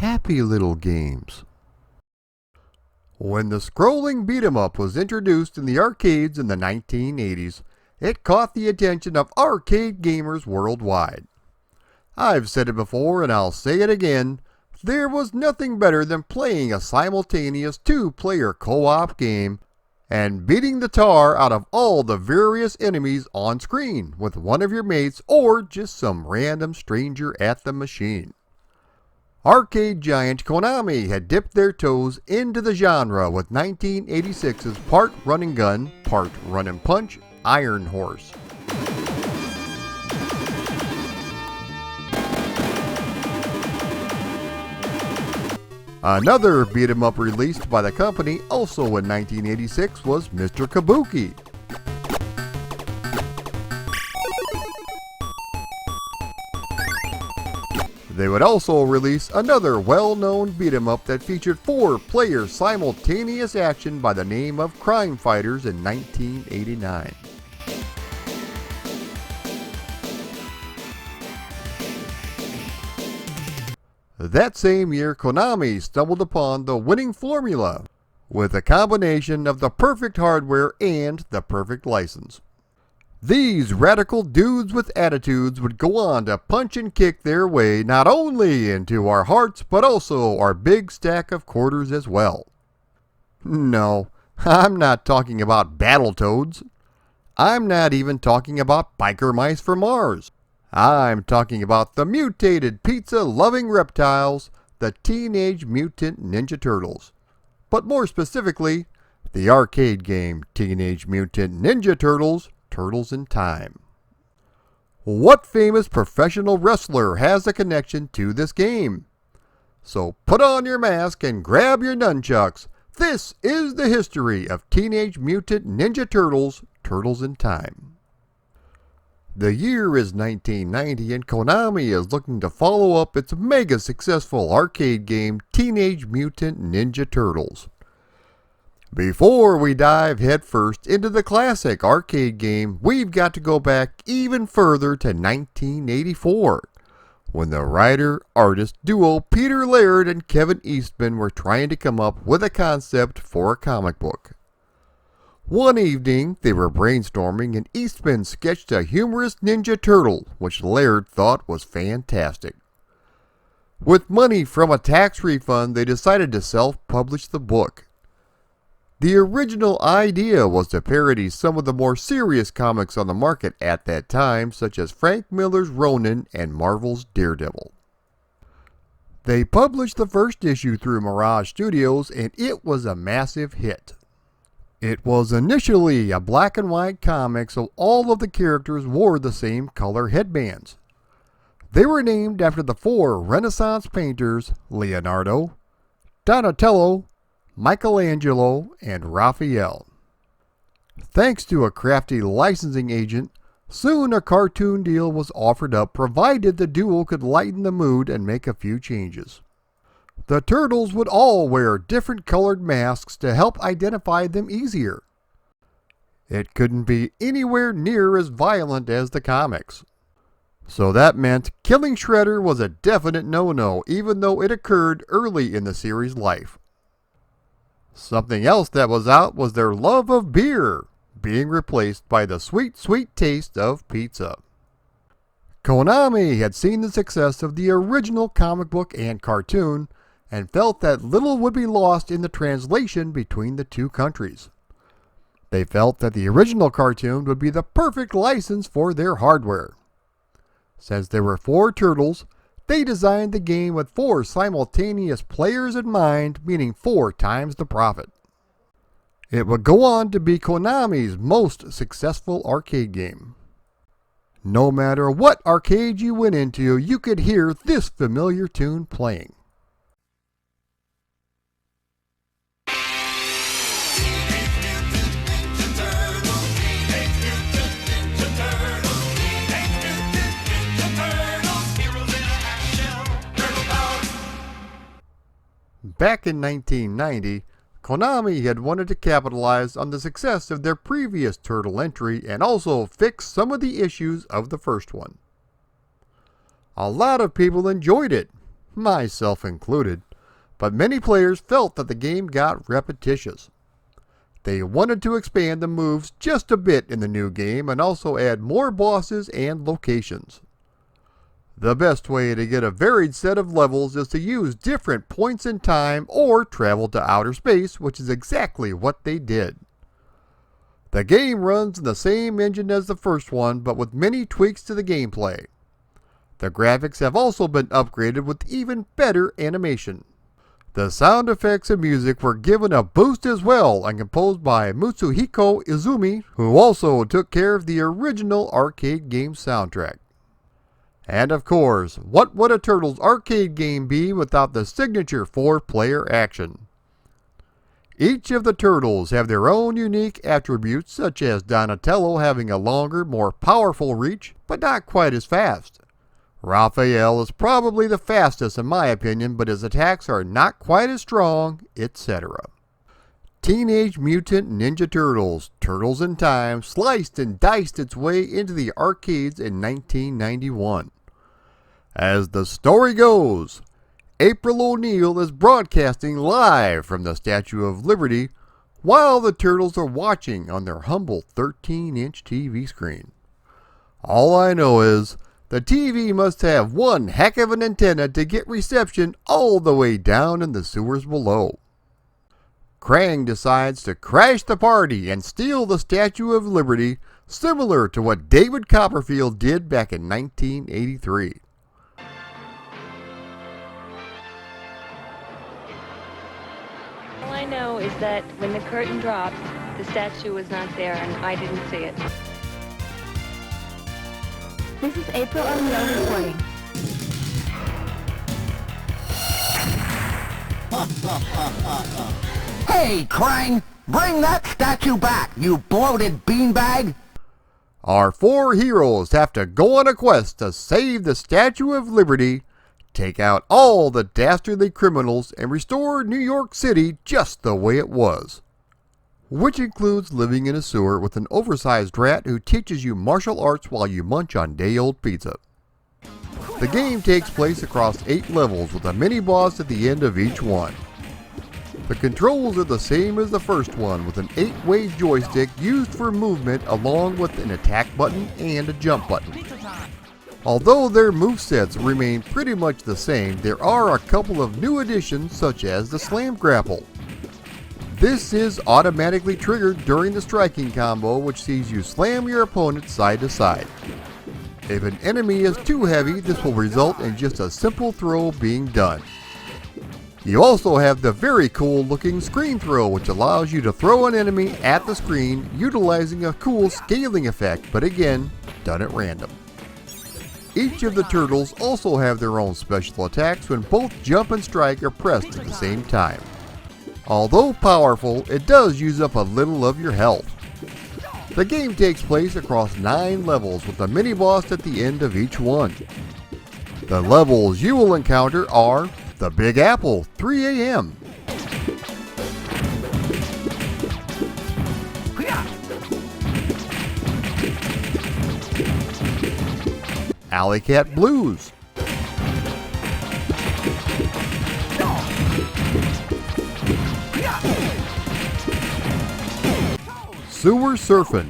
happy little games. When the scrolling beat-em-up was introduced in the arcades in the 1980s, it caught the attention of arcade gamers worldwide. I've said it before and I'll say it again, there was nothing better than playing a simultaneous two-player co-op game and beating the tar out of all the various enemies on screen with one of your mates or just some random stranger at the machine. Arcade giant Konami had dipped their toes into the genre with 1986's part run and gun, part run and punch, Iron Horse. Another beat-em-up released by the company also in 1986 was Mr. Kabuki. They would also release another well-known beat-em-up that featured 4-player simultaneous action by the name of Crime Fighters in 1989. That same year, Konami stumbled upon the winning formula with a combination of the perfect hardware and the perfect license. These radical dudes with attitudes would go on to punch and kick their way not only into our hearts but also our big stack of quarters as well. No, I'm not talking about Battletoads. I'm not even talking about Biker Mice from Mars. I'm talking about the mutated pizza-loving reptiles, the Teenage Mutant Ninja Turtles. But more specifically, the arcade game Teenage Mutant Ninja Turtles, Turtles in Time. What famous professional wrestler has a connection to this game? So put on your mask and grab your nunchucks. This is the history of Teenage Mutant Ninja Turtles, Turtles in Time. The year is 1990 and Konami is looking to follow up its mega successful arcade game Teenage Mutant Ninja Turtles. Before we dive headfirst into the classic arcade game, we've got to go back even further to 1984, when the writer-artist duo Peter Laird and Kevin Eastman were trying to come up with a concept for a comic book. One evening, they were brainstorming and Eastman sketched a humorous Ninja Turtle, which Laird thought was fantastic. With money from a tax refund, they decided to self-publish the book. The original idea was to parody some of the more serious comics on the market at that time, such as Frank Miller's Ronin and Marvel's Daredevil. They published the first issue through Mirage Studios and it was a massive hit. It was initially a black and white comic, so all of the characters wore the same color headbands. They were named after the 4 Renaissance painters Leonardo, Donatello, Michelangelo, and Raphael. Thanks to a crafty licensing agent, soon a cartoon deal was offered up provided the duo could lighten the mood and make a few changes. The Turtles would all wear different colored masks to help identify them easier. It couldn't be anywhere near as violent as the comics. So that meant killing Shredder was a definite no-no, even though it occurred early in the series' life. Something else that was out was their love of beer, being replaced by the sweet, sweet taste of pizza. Konami had seen the success of the original comic book and cartoon, and felt that little would be lost in the translation between the two countries. They felt that the original cartoon would be the perfect license for their hardware. Since there were 4 turtles, they designed the game with 4 simultaneous players in mind, meaning 4 times the profit. It would go on to be Konami's most successful arcade game. No matter what arcade you went into, you could hear this familiar tune playing. Back in 1990, Konami had wanted to capitalize on the success of their previous Turtle entry and also fix some of the issues of the first one. A lot of people enjoyed it, myself included, but many players felt that the game got repetitious. They wanted to expand the moves just a bit in the new game and also add more bosses and locations. The best way to get a varied set of levels is to use different points in time or travel to outer space, which is exactly what they did. The game runs in the same engine as the first one, but with many tweaks to the gameplay. The graphics have also been upgraded with even better animation. The sound effects and music were given a boost as well and composed by Mitsuhiko Izumi, who also took care of the original arcade game soundtrack. And of course, what would a Turtles arcade game be without the signature 4-player action? Each of the Turtles have their own unique attributes, such as Donatello having a longer, more powerful reach, but not quite as fast. Raphael is probably the fastest in my opinion, but his attacks are not quite as strong, etc. Teenage Mutant Ninja Turtles, Turtles in Time, sliced and diced its way into the arcades in 1991. As the story goes, April O'Neil is broadcasting live from the Statue of Liberty while the Turtles are watching on their humble 13-inch TV screen. All I know is the TV must have one heck of an antenna to get reception all the way down in the sewers below. Krang decides to crash the party and steal the Statue of Liberty, similar to what David Copperfield did back in 1983. All I know is that when the curtain dropped, the statue was not there and I didn't see it. This is April O'Neil reporting. Hey, Krang! Bring that statue back, you bloated beanbag! Our 4 heroes have to go on a quest to save the Statue of Liberty, take out all the dastardly criminals, and restore New York City just the way it was. Which includes living in a sewer with an oversized rat who teaches you martial arts while you munch on day-old pizza. The game takes place across 8 levels with a mini-boss at the end of each one. The controls are the same as the first one, with an 8-way joystick used for movement along with an attack button and a jump button. Although their movesets remain pretty much the same, there are a couple of new additions such as the Slam Grapple. This is automatically triggered during the striking combo, which sees you slam your opponent side to side. If an enemy is too heavy, this will result in just a simple throw being done. You also have the very cool looking screen throw, which allows you to throw an enemy at the screen utilizing a cool scaling effect, but again, done at random. Each of the Turtles also have their own special attacks when both jump and strike are pressed at the same time. Although powerful, it does use up a little of your health. The game takes place across 9 levels with a mini-boss at the end of each one. The levels you will encounter are the Big Apple, 3 a.m. Alley Cat Blues, Sewer Surfin',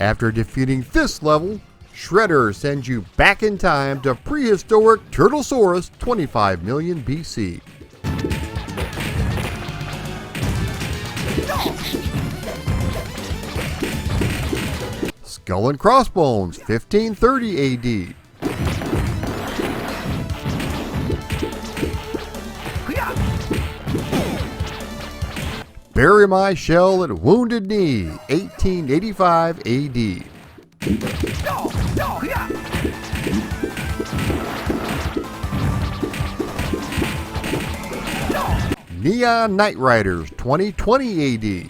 After defeating this level, Shredder sends you back in time to prehistoric Turtlesaurus 25 million BC. Skull and Crossbones, 1530 AD. Bury My Shell at Wounded Knee, 1885 AD. Neon Knight Riders, 2020 AD.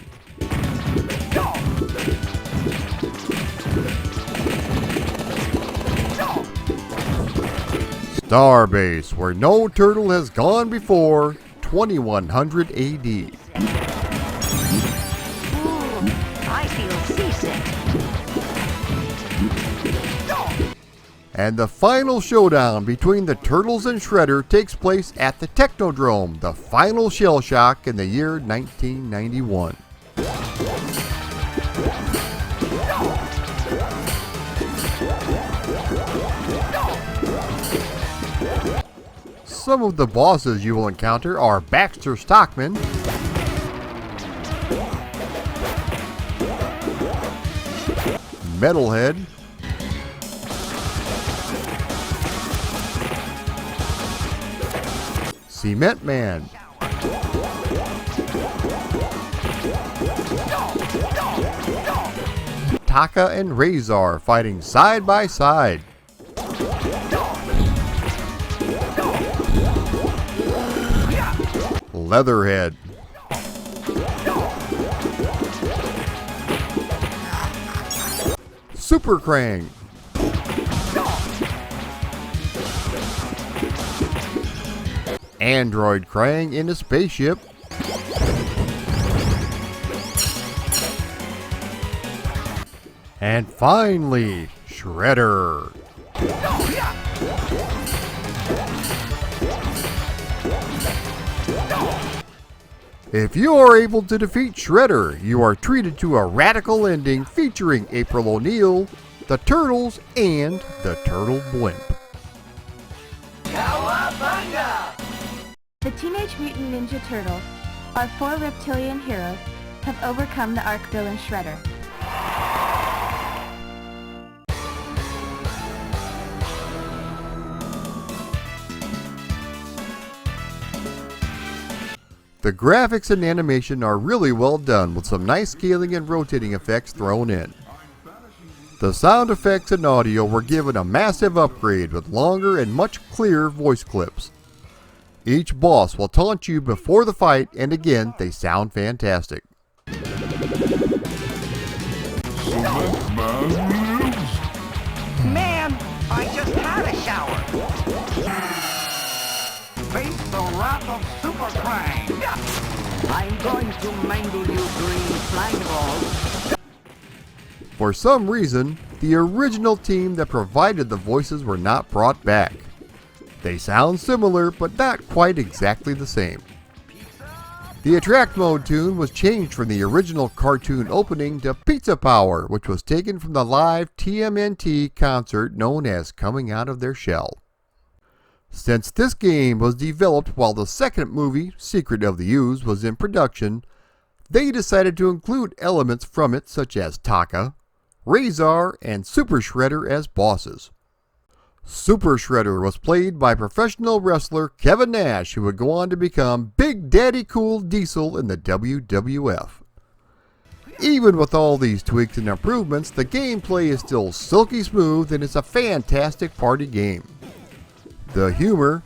Starbase, Where No Turtle Has Gone Before, 2100 AD. And the final showdown between the Turtles and Shredder takes place at the Technodrome, the final shell shock in the year 1991. Some of the bosses you will encounter are Baxter Stockman, Metalhead, Cement Man, Taka and Razor fighting side by side, Leatherhead, Super Krang, Android Krang in a spaceship, and finally, Shredder. If you are able to defeat Shredder, you are treated to a radical ending featuring April O'Neil, the Turtles, and the Turtle Blimp. The Teenage Mutant Ninja Turtles, our 4 reptilian heroes, have overcome the Arc-Villain Shredder. The graphics and animation are really well done with some nice scaling and rotating effects thrown in. The sound effects and audio were given a massive upgrade with longer and much clearer voice clips. Each boss will taunt you before the fight, and again, they sound fantastic. Man, I just had a shower. Face the wrath of Super Krang. I'm going to mangle you green slime balls. For some reason, the original team that provided the voices were not brought back. They sound similar, but not quite exactly the same. The Attract Mode tune was changed from the original cartoon opening to Pizza Power, which was taken from the live TMNT concert known as Coming Out of Their Shell. Since this game was developed while the second movie, Secret of the Ooze, was in production, they decided to include elements from it such as Taka, Razor, and Super Shredder as bosses. Super Shredder was played by professional wrestler Kevin Nash, who would go on to become Big Daddy Cool Diesel in the WWF. Even with all these tweaks and improvements, the gameplay is still silky smooth and it's a fantastic party game. The humor,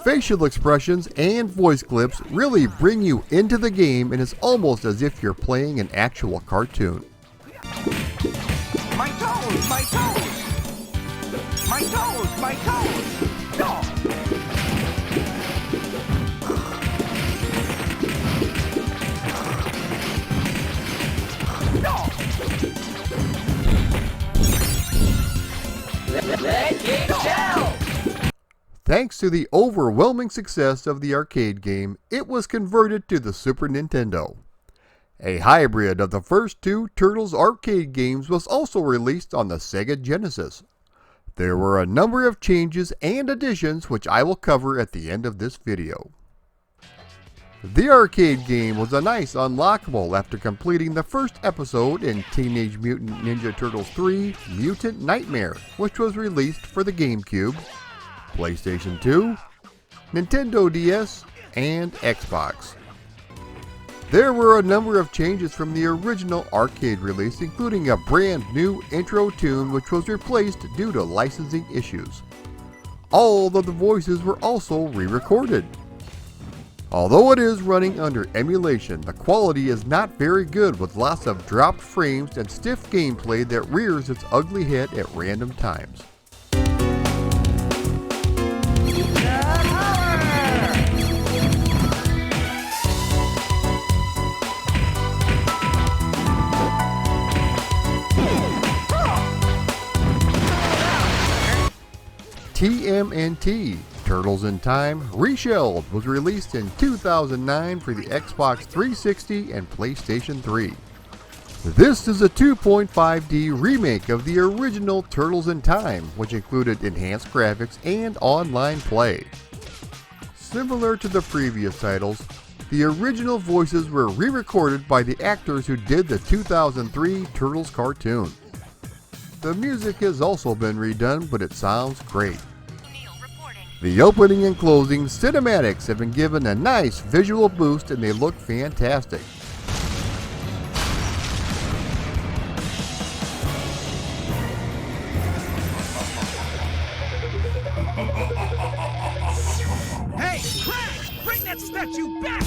facial expressions, and voice clips really bring you into the game, and it's almost as if you're playing an actual cartoon. My toes, my toes! My toes, my toes! No! No! Let it go! Thanks to the overwhelming success of the arcade game, it was converted to the Super Nintendo. A hybrid of the first two Turtles arcade games was also released on the Sega Genesis. There were a number of changes and additions which I will cover at the end of this video. The arcade game was a nice unlockable after completing the first episode in Teenage Mutant Ninja Turtles 3 Mutant Nightmare, which was released for the GameCube, PlayStation 2, Nintendo DS, and Xbox. There were a number of changes from the original arcade release, including a brand new intro tune which was replaced due to licensing issues. All of the voices were also re-recorded. Although it is running under emulation, the quality is not very good with lots of dropped frames and stiff gameplay that rears its ugly head at random times. TMNT, Turtles in Time Reshelve, was released in 2009 for the Xbox 360 and PlayStation 3. This is a 2.5D remake of the original Turtles in Time, which included enhanced graphics and online play. Similar to the previous titles, the original voices were re-recorded by the actors who did the 2003 Turtles cartoon. The music has also been redone, but it sounds great. The opening and closing cinematics have been given a nice visual boost and they look fantastic. Hey, Crash! Bring that statue back!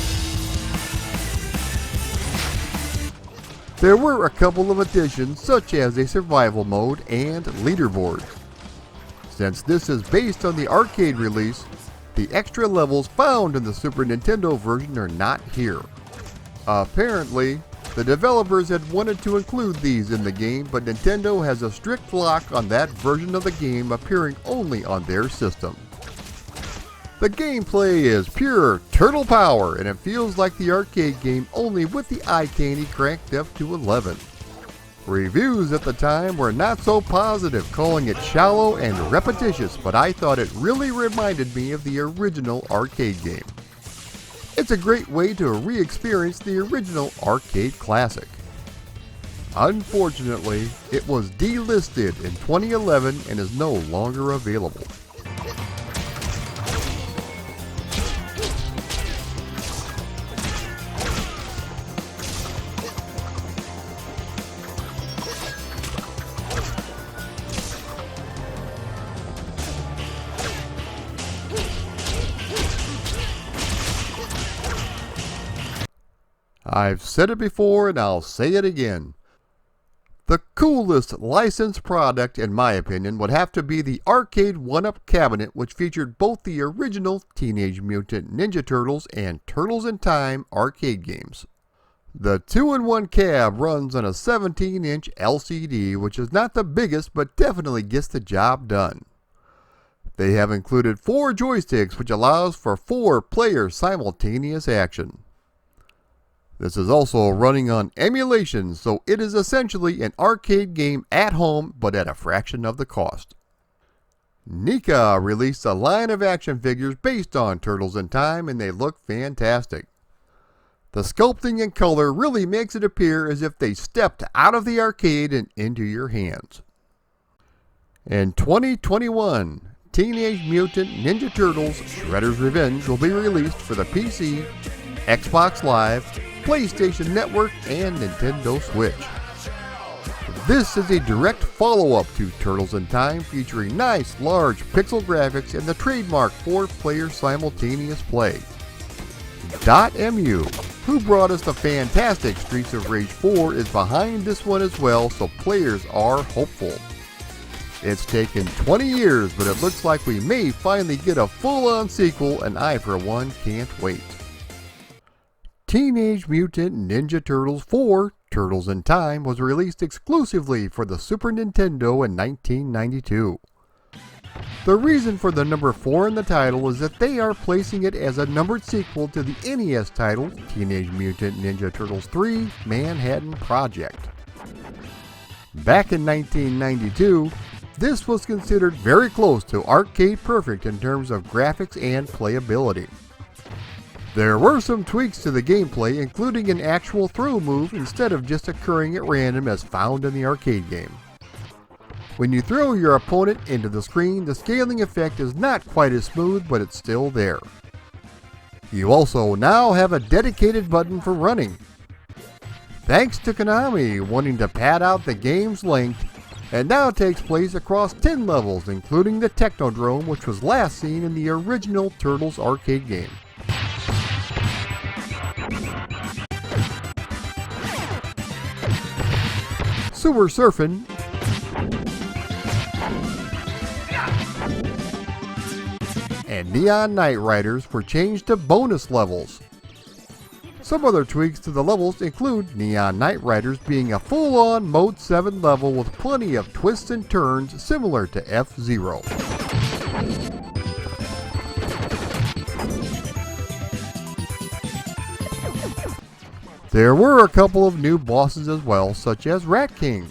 There were a couple of additions such as a survival mode and leaderboard. Since this is based on the arcade release, the extra levels found in the Super Nintendo version are not here. Apparently, the developers had wanted to include these in the game, but Nintendo has a strict lock on that version of the game appearing only on their system. The gameplay is pure turtle power, and it feels like the arcade game only with the eye candy cranked up to 11. Reviews at the time were not so positive, calling it shallow and repetitious, but I thought it really reminded me of the original arcade game. It's a great way to re-experience the original arcade classic. Unfortunately, it was delisted in 2011 and is no longer available. I've said it before and I'll say it again. The coolest licensed product, in my opinion, would have to be the arcade 1-Up cabinet, which featured both the original Teenage Mutant Ninja Turtles and Turtles in Time arcade games. The 2-in-1 cab runs on a 17-inch LCD, which is not the biggest but definitely gets the job done. They have included 4 joysticks, which allows for 4 player simultaneous action. This is also running on emulation, so it is essentially an arcade game at home, but at a fraction of the cost. NECA released a line of action figures based on Turtles in Time, and they look fantastic. The sculpting and color really makes it appear as if they stepped out of the arcade and into your hands. In 2021, Teenage Mutant Ninja Turtles Shredder's Revenge will be released for the PC, Xbox Live, PlayStation Network, and Nintendo Switch. This is a direct follow-up to Turtles in Time, featuring nice large pixel graphics and the trademark 4-player simultaneous play. .mu, who brought us the fantastic Streets of Rage 4, is behind this one as well, so players are hopeful. It's taken 20 years, but it looks like we may finally get a full-on sequel, and I for one can't wait. Teenage Mutant Ninja Turtles 4, Turtles in Time, was released exclusively for the Super Nintendo in 1992. The reason for the number 4 in the title is that they are placing it as a numbered sequel to the NES title, Teenage Mutant Ninja Turtles 3 Manhattan Project. Back in 1992, this was considered very close to arcade perfect in terms of graphics and playability. There were some tweaks to the gameplay, including an actual throw move instead of just occurring at random as found in the arcade game. When you throw your opponent into the screen, the scaling effect is not quite as smooth, but it's still there. You also now have a dedicated button for running. Thanks to Konami wanting to pad out the game's length, it now takes place across 10 levels, including the Technodrome, which was last seen in the original Turtles arcade game. Sewer Surfing, and Neon Knight Riders were changed to bonus levels. Some other tweaks to the levels include Neon Knight Riders being a full-on Mode 7 level with plenty of twists and turns similar to F-Zero. There were a couple of new bosses as well, such as Rat King.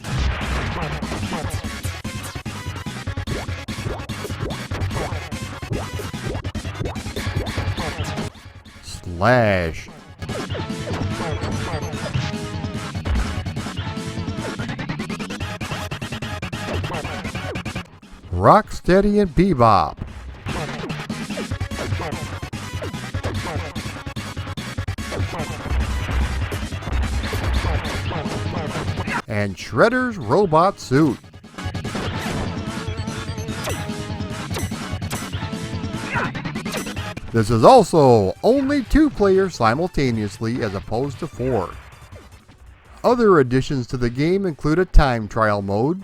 Slash. Rocksteady and Bebop. And Shredder's robot suit. This is also only 2 players simultaneously as opposed to 4. Other additions to the game include a time trial mode,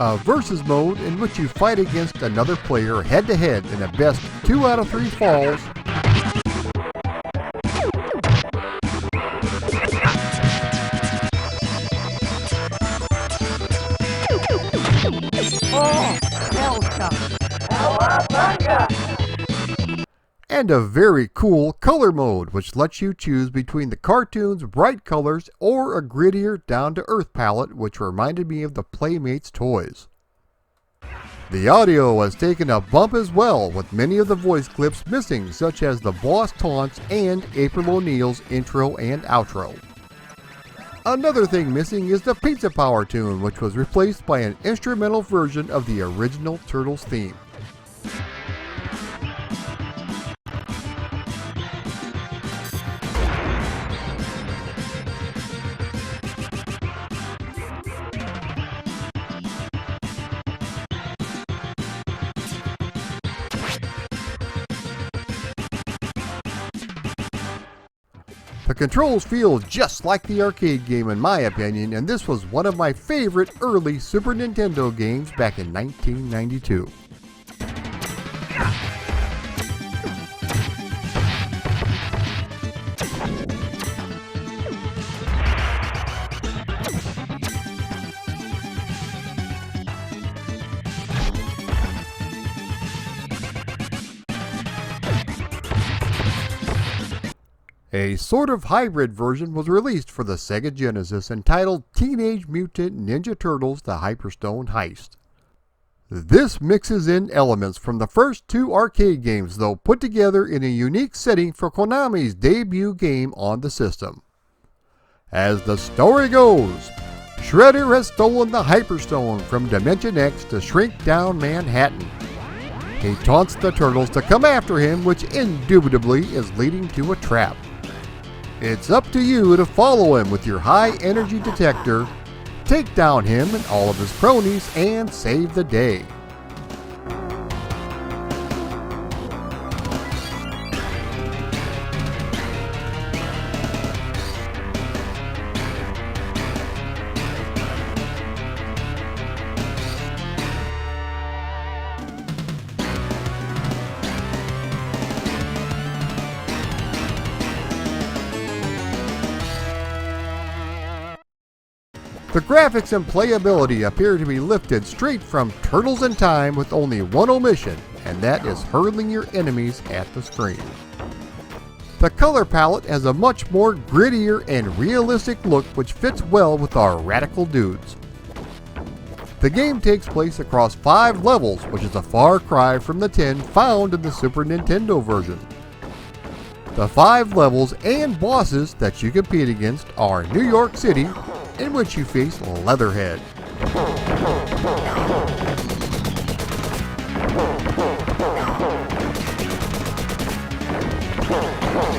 a versus mode in which you fight against another player head-to-head in a best 2 out of 3 falls, and a very cool color mode which lets you choose between the cartoon's bright colors or a grittier down-to-earth palette which reminded me of the Playmates toys. The audio has taken a bump as well, with many of the voice clips missing, such as the boss taunts and April O'Neil's intro and outro. Another thing missing is the Pizza Power tune, which was replaced by an instrumental version of the original Turtles theme. The controls feel just like the arcade game in my opinion, and this was one of my favorite early Super Nintendo games back in 1992. A sort of hybrid version was released for the Sega Genesis entitled Teenage Mutant Ninja Turtles: The Hyperstone Heist. This mixes in elements from the first 2 arcade games, though put together in a unique setting for Konami's debut game on the system. As the story goes, Shredder has stolen the Hyperstone from Dimension X to shrink down Manhattan. He taunts the Turtles to come after him, which indubitably is leading to a trap. It's up to you to follow him with your high energy detector, take down him and all of his cronies, and save the day. The graphics and playability appear to be lifted straight from Turtles in Time with only one omission, and that is hurling your enemies at the screen. The color palette has a much more grittier and realistic look which fits well with our radical dudes. The game takes place across 5 levels, which is a far cry from the 10 found in the Super Nintendo version. The 5 levels and bosses that you compete against are New York City, in which you face Leatherhead,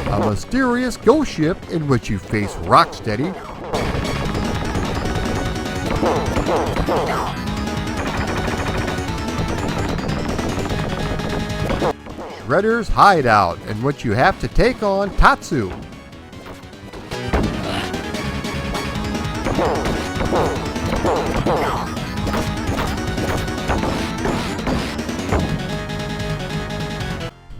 a mysterious ghost ship in which you face Rocksteady, Shredder's hideout in which you have to take on Tatsu,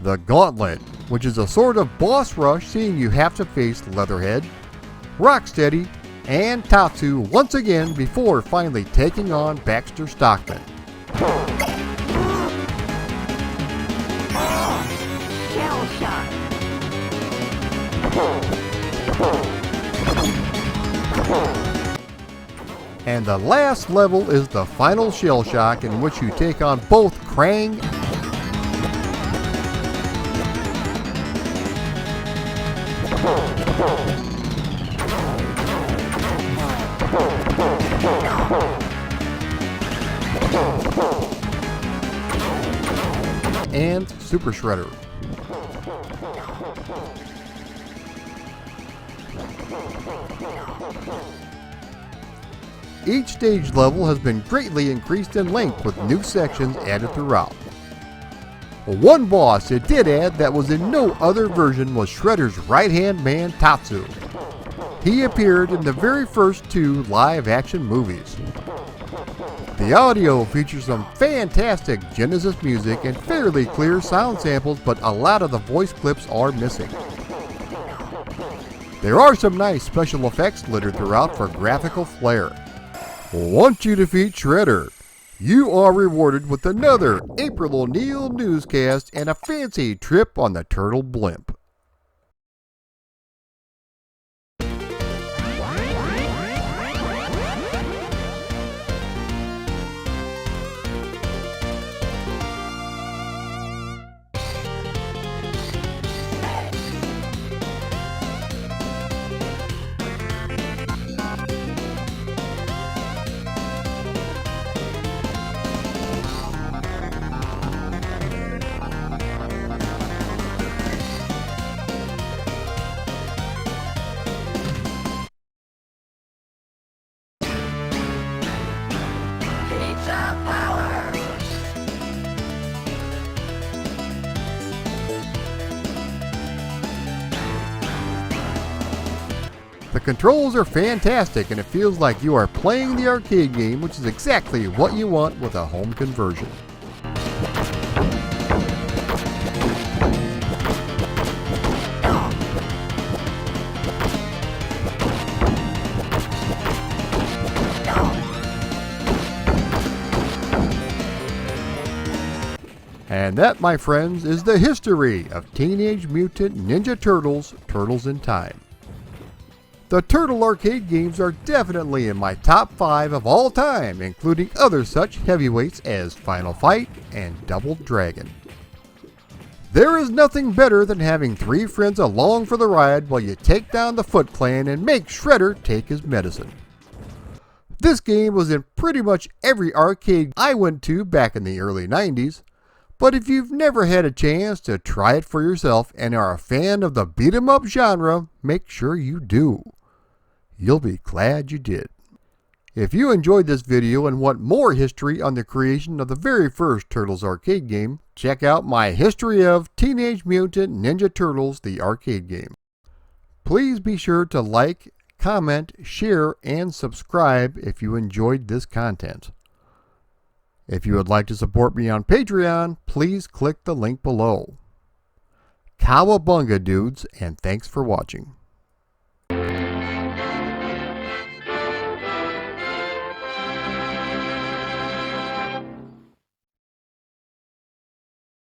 the Gauntlet, which is a sort of boss rush seeing you have to face Leatherhead, Rocksteady, and Tatsu once again before finally taking on Baxter Stockman. shot. And the last level is the final shell shock, in which you take on both Krang and Super Shredder. Each stage level has been greatly increased in length with new sections added throughout. One boss it did add that was in no other version was Shredder's right-hand man Tatsu. He appeared in the very first 2 live-action movies. The audio features some fantastic Genesis music and fairly clear sound samples, but a lot of the voice clips are missing. There are some nice special effects littered throughout for graphical flair. Once you defeat Shredder, you are rewarded with another April O'Neil newscast and a fancy trip on the Turtle Blimp. The controls are fantastic and it feels like you are playing the arcade game, which is exactly what you want with a home conversion. And that, my friends, is the history of Teenage Mutant Ninja Turtles, Turtles in Time. The Turtle arcade games are definitely in my top 5 of all time, including other such heavyweights as Final Fight and Double Dragon. There is nothing better than having 3 friends along for the ride while you take down the Foot Clan and make Shredder take his medicine. This game was in pretty much every arcade I went to back in the early 90s, but if you've never had a chance to try it for yourself and are a fan of the beat-em-up genre, make sure you do. You'll be glad you did. If you enjoyed this video and want more history on the creation of the very first Turtles arcade game, check out my history of Teenage Mutant Ninja Turtles, the arcade game. Please be sure to like, comment, share, and subscribe if you enjoyed this content. If you would like to support me on Patreon, please click the link below. Cowabunga, dudes, and thanks for watching.